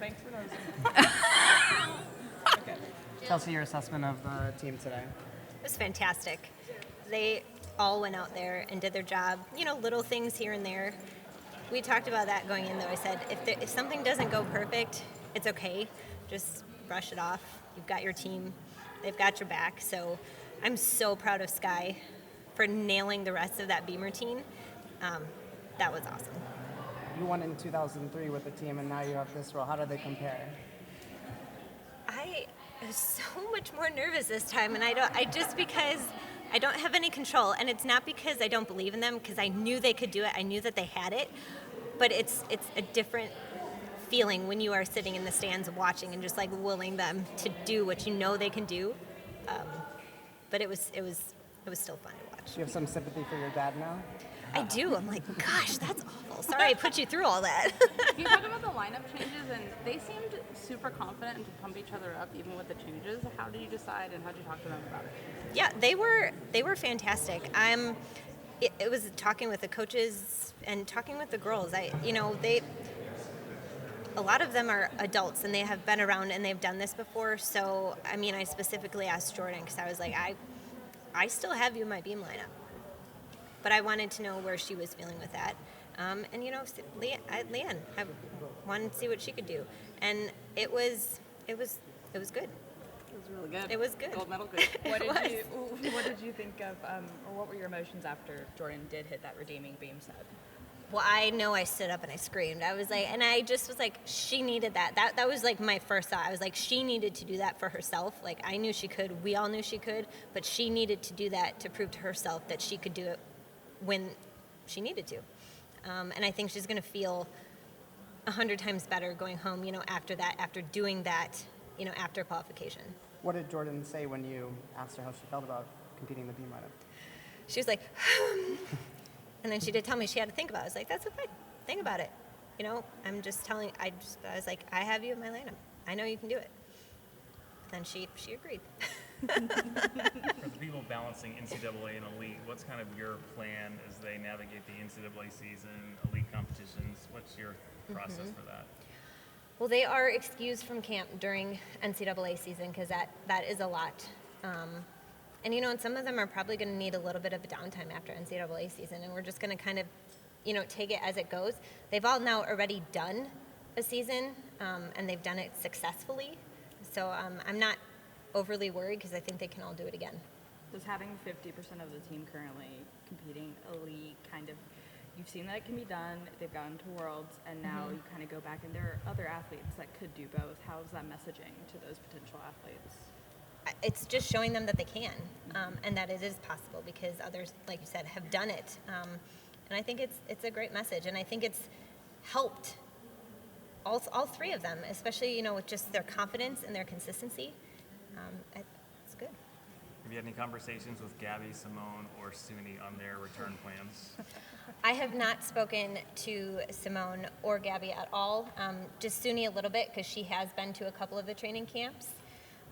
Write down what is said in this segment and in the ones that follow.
thanks for noticing. Okay. Chelsea, your assessment of the team today? It was fantastic. They all went out there and did their job. You know, little things here and there. We talked about that going in, though. I said, if something doesn't go perfect, it's okay. Just brush it off. You've got your team. They've got your back. So I'm so proud of Sky for nailing the rest of that Beamer team. That was awesome. You won in 2003 with the team, and now you have this role. How do they compare? I was so much more nervous this time, and just because I don't have any control, and it's not because I don't believe in them, because I knew they could do it. I knew that they had it, but it's a different feeling when you are sitting in the stands watching and just like willing them to do what you know they can do. But it was still fun to watch. Do you have some sympathy for your dad now? I do. I'm like, gosh, that's awful. Sorry I put you through all that. You talked about the lineup changes, and they seemed super confident and to pump each other up even with the changes. How did you decide, and how did you talk to them about it? Yeah, they were fantastic. It was talking with the coaches and talking with the girls. A lot of them are adults and they have been around and they've done this before. So, I specifically asked Jordan because I was like, I still have you in my beam lineup. But I wanted to know where she was feeling with that. Leanne, I wanted to see what she could do. And it was good. It was really good. It was good. Gold medal good. What did you think of, or what were your emotions after Jordan did hit that redeeming beam set? Well, I know I stood up and I screamed. I was like, and I just was like, she needed that. That was like my first thought. I was like, she needed to do that for herself. Like, I knew she could. We all knew she could. But she needed to do that to prove to herself that she could do it when she needed to. And I think she's going to feel 100 times better going home, after that, after doing that, after qualification. What did Jordan say when you asked her how she felt about competing in the beam lineup? She was like, and then she did tell me she had to think about it. I was like, that's okay. Think about it. I'm just telling, I was like, I have you in my lineup. I know you can do it. Then she agreed. For the people balancing NCAA and elite, what's kind of your plan as they navigate the NCAA season, elite competitions? What's your process for that? Well, they are excused from camp during NCAA season because that is a lot. And some of them are probably going to need a little bit of a downtime after NCAA season, and we're just going to kind of, take it as it goes. They've all now already done a season, and they've done it successfully. So I'm not overly worried because I think they can all do it again. Does having 50% of the team currently competing elite kind of, you've seen that it can be done, they've gotten to Worlds, and now you kind of go back and there are other athletes that could do both. How is that messaging to those potential athletes? It's just showing them that they can, and that it is possible because others, like you said, have done it. And I think it's a great message, and I think it's helped all three of them, especially, with just their confidence and their consistency. It's good. Have you had any conversations with Gabby, Simone, or Suni on their return plans? I have not spoken to Simone or Gabby at all. Just Suni a little bit because she has been to a couple of the training camps,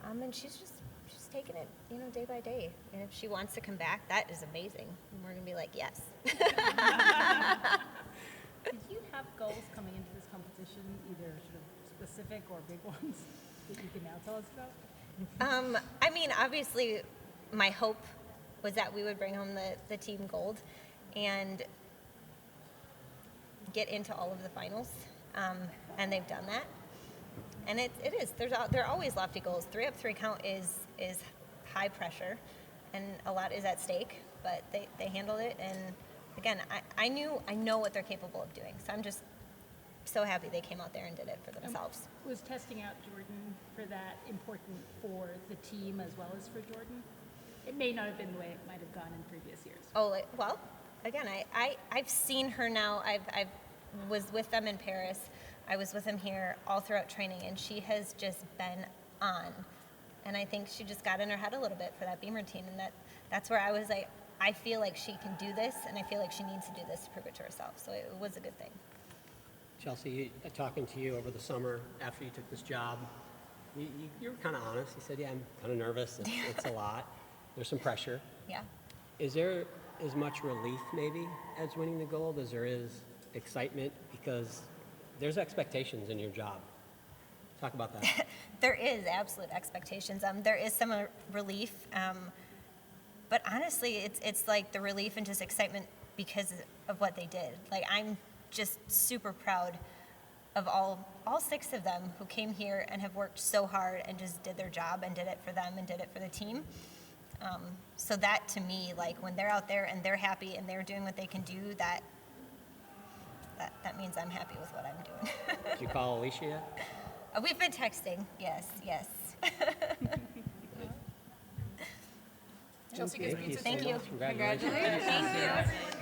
and she's taking it, day by day. And if she wants to come back, that is amazing. And we're gonna be like, yes. Did you have goals coming into this competition, either sort of specific or big ones, that you can now tell us about? Obviously, my hope was that we would bring home the team gold and get into all of the finals, and they've done that. And it is. There are always lofty goals. 3-up-3 count is high pressure, and a lot is at stake. But they handled it, and again, I know what they're capable of doing. So I'm just so happy they came out there and did it for themselves. Was testing out Jordan for that important for the team as well as for Jordan? It may not have been the way it might have gone in previous years. Oh, well, again, I've seen her now. I was with them in Paris. I was with them here all throughout training, and she has just been on. And I think she just got in her head a little bit for that Beamer team, and that's where I was like, I feel like she can do this, and I feel like she needs to do this to prove it to herself. So it was a good thing. Chelsea, talking to you over the summer after you took this job, you were kind of honest. You said, yeah, I'm kind of nervous. It's a lot. There's some pressure. Yeah. Is there as much relief maybe as winning the gold as there is excitement? Because there's expectations in your job. Talk about that. There is absolute expectations. There is some relief, but honestly, it's like the relief and just excitement because of what they did. Like, I'm just super proud of all 6 of them who came here and have worked so hard and just did their job and did it for them and did it for the team. So that, to me, like, when they're out there and they're happy and they're doing what they can do, that means I'm happy with what I'm doing. Did you call Alicia yet? We've been texting. Yes. Chelsea gets pizza. Thank you. Congratulations. Thank you.